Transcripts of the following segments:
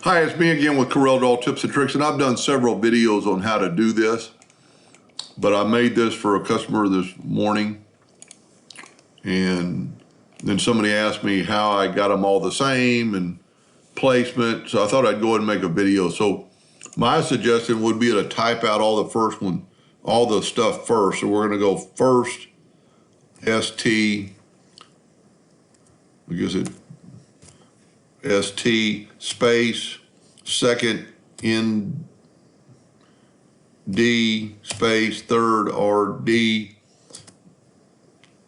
Hi, it's me again with Corel Draw Tips and Tricks, and I've done several videos on how to do this, but I made this for a customer this morning, and then somebody asked me how I got them all the same and placement, so I thought I'd go ahead and make a video. So my suggestion would be to type out all the stuff first. So we're gonna go first, ST, ST space, second ND space, third RD,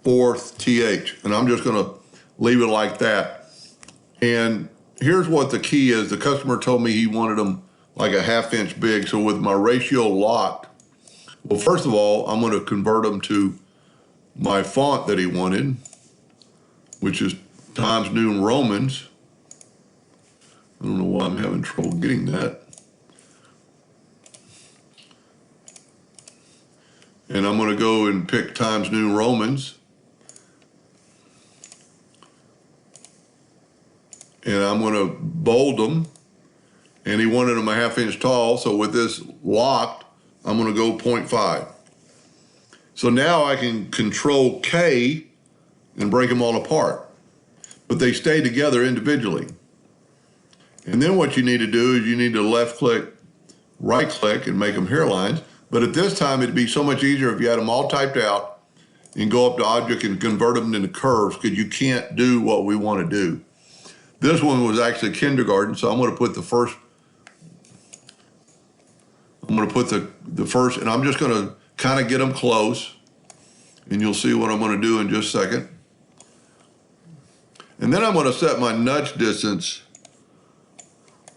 fourth TH. And I'm just gonna leave it like that. And here's what the key is. The customer told me he wanted them like a 1/2 inch big. So with my ratio locked, well, first of all, I'm gonna convert them to my font that he wanted, which is Times New Romans. I don't know why I'm having trouble getting that. And I'm going to go and pick Times New Romans. And I'm going to bold them. And he wanted them a 1/2 inch tall. So with this locked, I'm going to go 0.5. So now I can Control K and break them all apart. But they stay together individually. And then what you need to do is you need to left click, right click, and make them hairlines. But at this time, it'd be so much easier if you had them all typed out and go up to object and convert them into curves, because you can't do what we want to do. This one was actually kindergarten, so I'm going to put the first, and I'm just going to kind of get them close, and you'll see what I'm going to do in just a second. And then I'm going to set my nudge distance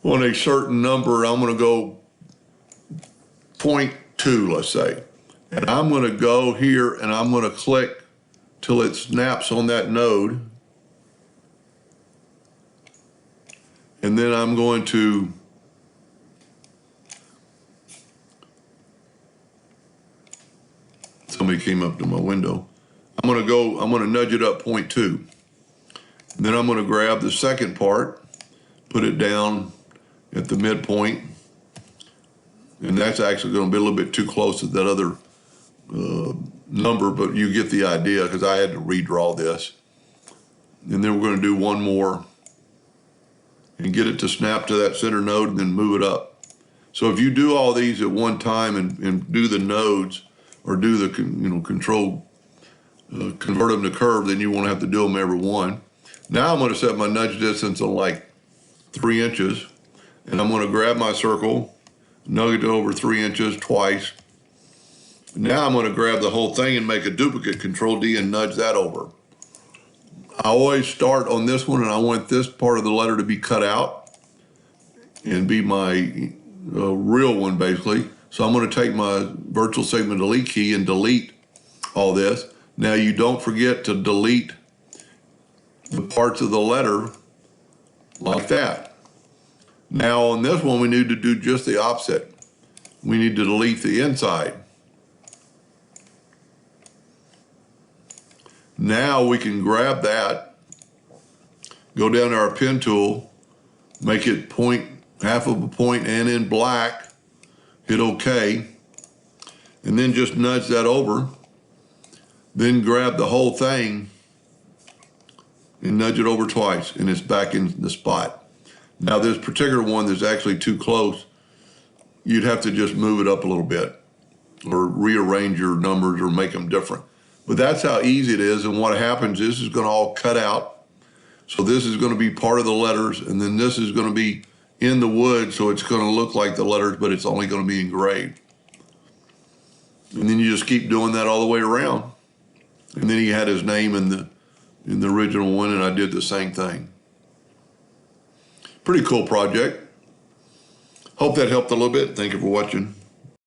on a certain number. I'm going to go 0.2, let's say. And I'm going to go here and I'm going to click till it snaps on that node. And then I'm going to somebody came up to my window. I'm going to nudge it up 0.2. And then I'm going to grab the second part, put it down at the midpoint, and that's actually going to be a little bit too close to that other number, but you get the idea, because I had to redraw this. And then we're going to do one more and get it to snap to that center node and then move it up. So if you do all these at one time and do the nodes, or do the control, convert them to curve, then you won't have to do them every one. Now I'm going to set my nudge distance on like 3 inches. And I'm going to grab my circle, nudge it over 3 inches twice. Now I'm going to grab the whole thing and make a duplicate, Control D, and nudge that over. I always start on this one, and I want this part of the letter to be cut out and be my real one, basically. So I'm going to take my virtual segment delete key and delete all this. Now you don't forget to delete the parts of the letter like that. Now on this one, we need to do just the opposite. We need to delete the inside. Now we can grab that, go down to our pen tool, make it half of a point and in black, hit OK, and then just nudge that over. Then grab the whole thing and nudge it over twice, and it's back in the spot. Now this particular one that's actually too close, you'd have to just move it up a little bit or rearrange your numbers or make them different. But that's how easy it is. And what happens is this is going to all cut out. So this is going to be part of the letters, and then this is going to be in the wood, so it's going to look like the letters, but it's only going to be engraved. And then you just keep doing that all the way around. And then he had his name in the original one, and I did the same thing. Pretty cool project. Hope that helped a little bit. Thank you for watching.